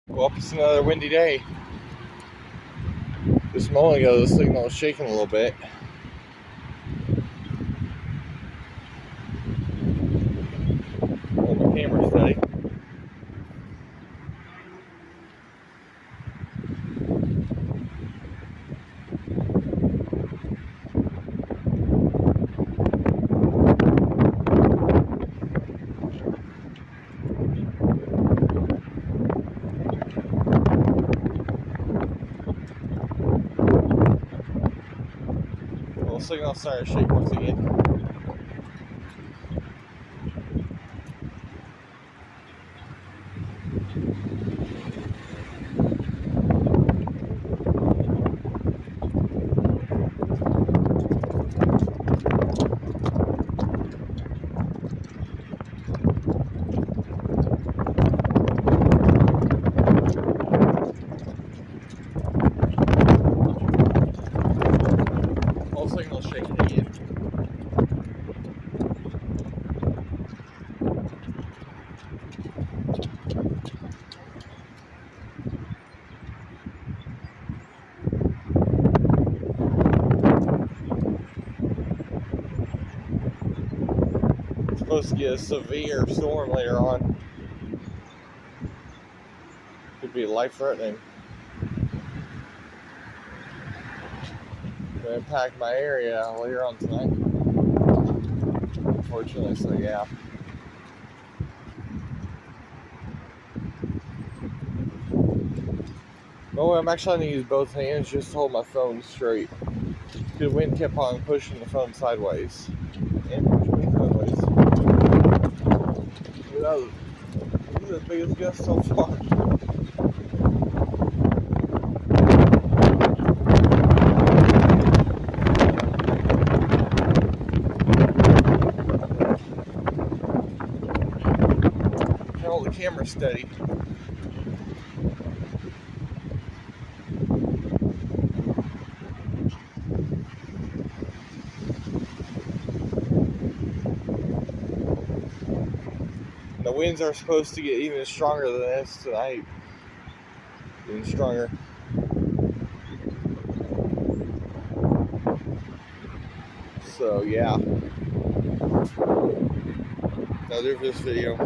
Well, it's another windy day. Just a moment ago, the signal was shaking a little bit. Hold my camera steady. Well, the signal started to shake once again. Whole signal's shaking again. It's supposed to get a severe storm later on. Could be life-threatening. Gonna impact my area later on tonight. Unfortunately, so yeah. Oh, I'm actually going to use both hands just to hold my phone straight. The wind kept on pushing the phone sideways. And pushing me sideways. This is the biggest gust so far. Hold the camera steady. The winds are supposed to get even stronger than this tonight. Even stronger. So yeah. Another of this video.